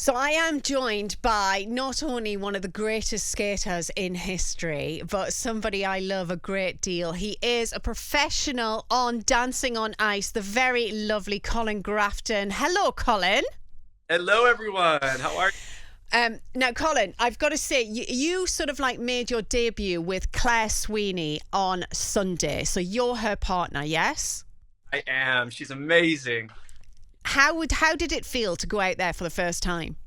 So I am joined by not only one of the greatest skaters in history, but somebody I love a great deal. He is a professional on dancing on ice, the very lovely Colin Grafton. Hello, Colin. Hello, everyone. How are you? Now, Colin, I've got to say, you sort of like made your debut with Claire Sweeney on Sunday. So you're her partner, yes? I am. She's amazing. How did it feel to go out there for the first time?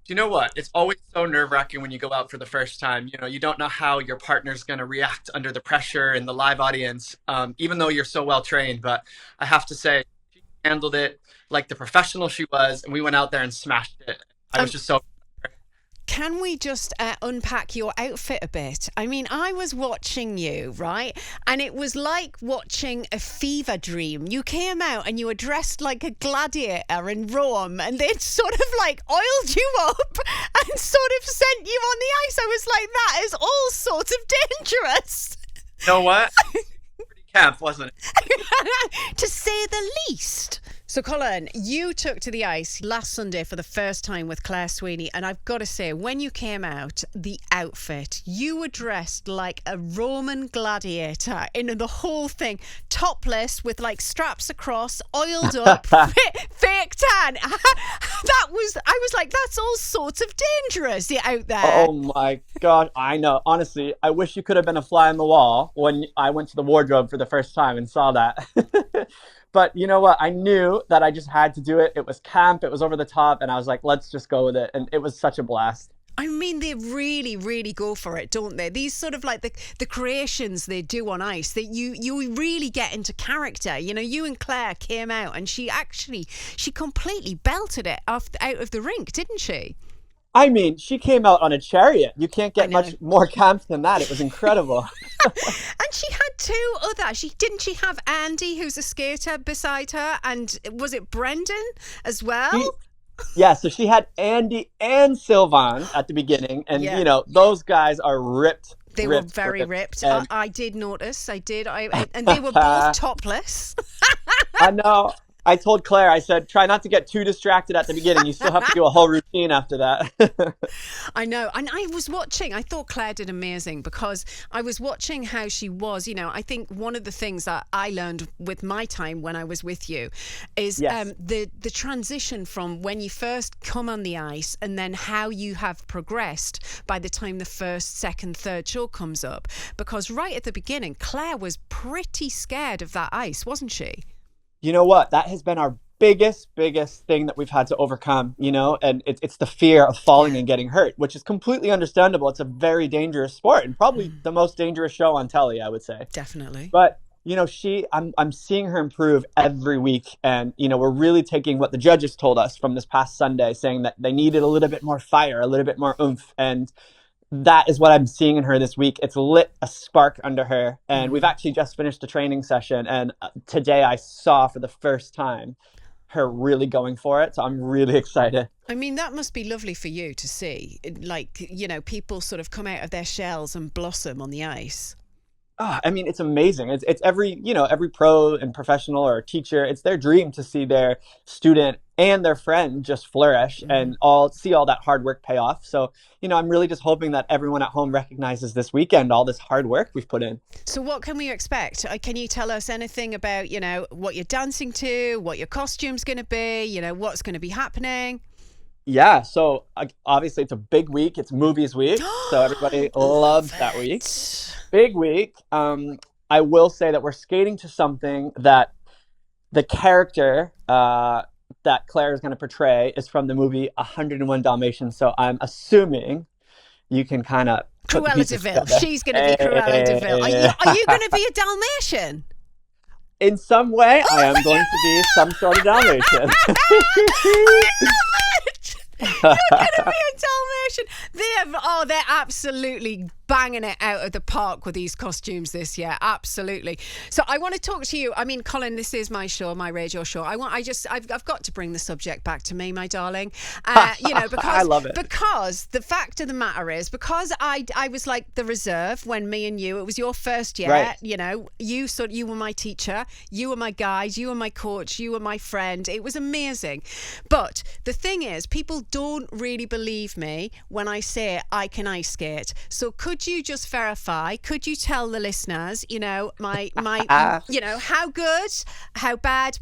Do you know what? It's always so nerve-wracking when you go out for the first time. You don't know how your partner's going to react under the pressure in the live audience, even though you're so well trained. But I have to say, she handled it like the professional she was, and we went out there and smashed it. I was just so. Can we just unpack your outfit a bit? I mean, I was watching you, right? And it was like watching a fever dream. You came out and you were dressed like a gladiator in Rome, and they'd sort of like oiled you up and sort of sent you on the ice. I was like, that is all sorts of dangerous. You know what? Pretty camp, wasn't it? To say the least. So, Colin, you took to the ice last Sunday for the first time with Claire Sweeney, and I've got to say, when you came out, the outfit, you were dressed like a Roman gladiator in the whole thing, topless with like straps across, oiled up, fake tan. I was like, that's all sorts of dangerous out there. Oh my God, I know. Honestly, I wish you could have been a fly on the wall when I went to the wardrobe for the first time and saw that. But you know what? I knew that I just had to do it. It was camp, it was over the top, and I was like, let's just go with it. And it was such a blast. I mean, they really, really go for it, don't they? These sort of like the creations they do on ice, that you really get into character. You know, you and Claire came out and she completely belted it out of the rink, didn't she? I mean, she came out on a chariot. You can't get much more camp than that. It was incredible. And she had two other. Didn't she have Andy, who's a skater, beside her, and was it Brendan as well? Yeah, so she had Andy and Sylvan at the beginning, and you know those guys are ripped. They were very ripped. I did notice. I did. And they were both topless. I know. I told Claire, I said, try not to get too distracted at the beginning. You still have to do a whole routine after that. I know. And I was watching, I thought Claire did amazing because I was watching how she was. You know, I think one of the things that I learned with my time when I was with you is the transition from when you first come on the ice and then how you have progressed by the time the first, second, third show comes up. Because right at the beginning, Claire was pretty scared of that ice, wasn't she? You know what? That has been our biggest thing that we've had to overcome, you know, and it's the fear of falling and getting hurt, which is completely understandable. It's a very dangerous sport and probably the most dangerous show on telly, I would say. Definitely. But, you know, I'm seeing her improve every week. And, you know, we're really taking what the judges told us from this past Sunday, saying that they needed a little bit more fire, a little bit more oomph. And that is what I'm seeing in her this week. It's lit a spark under her. And we've actually just finished a training session. And today I saw for the first time her really going for it. So I'm really excited. I mean, that must be lovely for you to see. Like, you know, people sort of come out of their shells and blossom on the ice. Oh, I mean, it's amazing. It's every pro and professional or teacher, it's their dream to see their student and their friend just flourish and see all that hard work pay off. So, you know, I'm really just hoping that everyone at home recognizes this weekend all this hard work we've put in. So what can we expect? Can you tell us anything about, you know, what you're dancing to, what your costume's going to be, you know, what's going to be happening? Yeah, so obviously it's a big week. It's movies week. So everybody loves that week. Big week. I will say that we're skating to something that the character that Claire is going to portray is from the movie 101 Dalmatians. So I'm assuming you can kind of Cruella de Vil. She's going to be Cruella de Vil. Are you going to be a Dalmatian? In some way, I am going to be some sort of Dalmatian. You're going to be a Dalmatian. They're absolutely banging it out of the park with these costumes this year. Absolutely. So I want to talk to you. I mean, Colin, this is my show, my radio show. I've got to bring the subject back to me, my darling. Because I love it. Because the fact of the matter is, because I was like the reserve when me and you, it was your first year. Right. You were my teacher, you were my guide, you were my coach, you were my friend. It was amazing. But the thing is, people don't really believe me when I say I can ice skate. So could you just verify? Could you tell the listeners, my how good, how bad?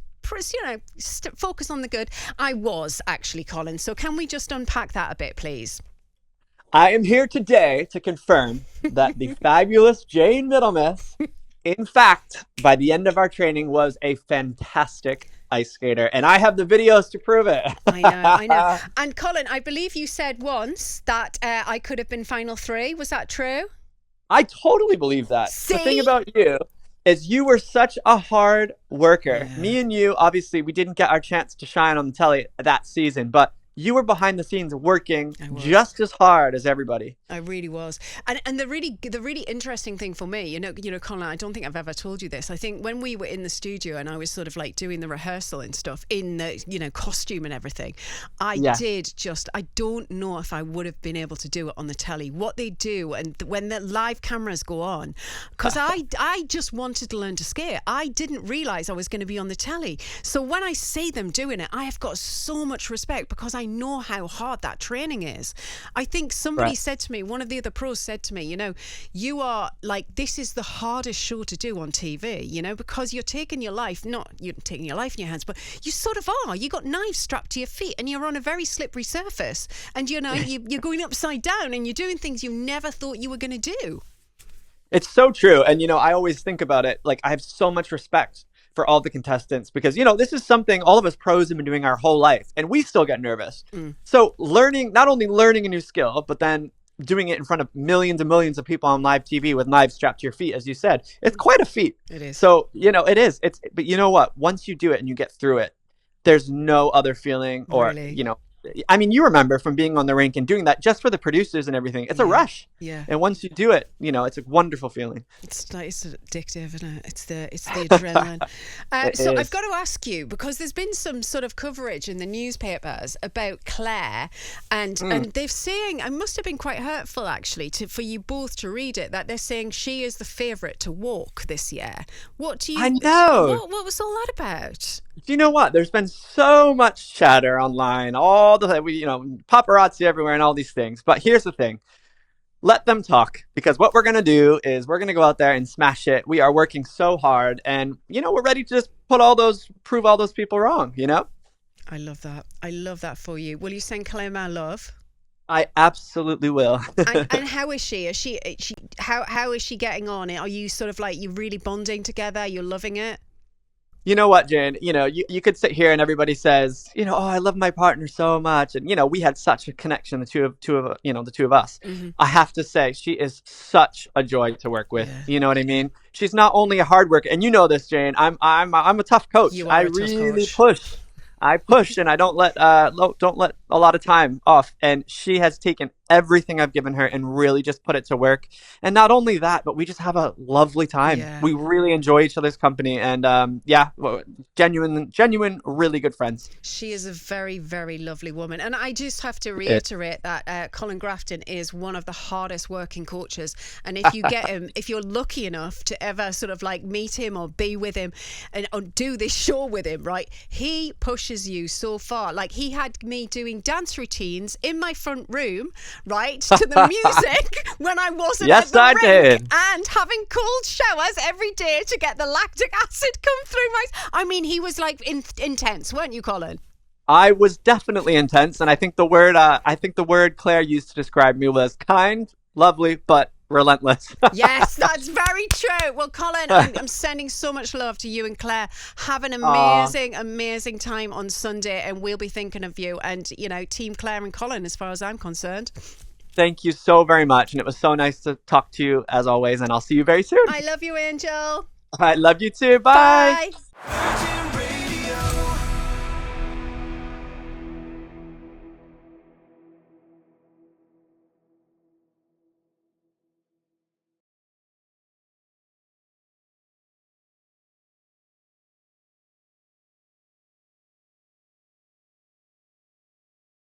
Focus on the good. I was actually, Colin. So can we just unpack that a bit, please? I am here today to confirm that the fabulous Jayne Middlemiss, in fact, by the end of our training, was a fantastic ice skater, and I have the videos to prove it. I know. And Colin, I believe you said once that I could have been final 3. Was that true? I totally believe that. See? The thing about you is you were such a hard worker. Yeah. Me and you, obviously, we didn't get our chance to shine on the telly that season, but you were behind the scenes working just as hard as everybody. I really was. And the really interesting thing for me, Colin, I don't think I've ever told you this. I think when we were in the studio and I was sort of like doing the rehearsal and stuff in the, costume and everything, I don't know if I would have been able to do it on the telly. What they do and when the live cameras go on, because I just wanted to learn to skate. I didn't realize I was going to be on the telly. So when I see them doing it, I have got so much respect because I know how hard that training is. I think somebody said to me, one of the other pros said to me, you are like, this is the hardest show to do on TV, because you're taking your life, not you're taking your life in your hands, but you sort of are. You got knives strapped to your feet and you're on a very slippery surface. And, you're going upside down and you're doing things you never thought you were going to do. It's so true. And, I always think about it, like I have so much respect for all the contestants because, this is something all of us pros have been doing our whole life and we still get nervous. So not only learning a new skill, but then doing it in front of millions and millions of people on live TV with knives strapped to your feet, as you said, it's quite a feat. It is. So, it is. But you know what? Once you do it and you get through it, there's no other feeling or, really? I mean, you remember from being on the rink and doing that just for the producers and everything. It's a rush. Yeah. And once you do it, it's a wonderful feeling. It's addictive, isn't it? It's the adrenaline. So I've got to ask you, because there's been some sort of coverage in the newspapers about Claire, and they're saying, it must have been quite hurtful actually for you both to read it, that they're saying she is the favourite to walk this year. What do you? I know. What was all that about? Do you know what? There's been so much chatter online, all the paparazzi everywhere and all these things. But here's the thing. Let them talk, because what we're going to do is we're going to go out there and smash it. We are working so hard and, we're ready to just prove all those people wrong, I love that. I love that for you. Will you send Claire my love? I absolutely will. and how is she? How is she getting on? Are you sort of like, you're really bonding together? You're loving it? You know what, Jayne? You could sit here and everybody says, oh, I love my partner so much. And, we had such a connection, the two of us. Mm-hmm. I have to say, she is such a joy to work with. Yeah. You know what I mean? She's not only a hard worker, and you know this, Jayne. I'm a tough coach. You are a tough really coach. push. I push and I don't let a lot of time off. And she has taken everything I've given her and really just put it to work. And not only that, but we just have a lovely time. Yeah. We really enjoy each other's company, and genuine, really good friends. She is a very, very lovely woman. And I just have to reiterate that Colin Grafton is one of the hardest working coaches. And if you get him, if you're lucky enough to ever sort of like meet him or be with him or do this show with him, right? He pushes you so far. Like, he had me doing dance routines in my front room, right, to the music when I wasn't at the rink, did. and having cold showers every day to get the lactic acid come through my... I mean, he was like intense, weren't you, Colin? I was definitely intense, and I think the word Claire used to describe me was kind, lovely, but relentless. Yes, that's very true. Well, Colin, I'm sending so much love to you and Claire. Have an amazing time on Sunday, and we'll be thinking of you and, Team Claire and Colin as far as I'm concerned. Thank you so very much, and it was so nice to talk to you as always, and I'll see you very soon. I love you, Angel. I love you too. Bye. Bye.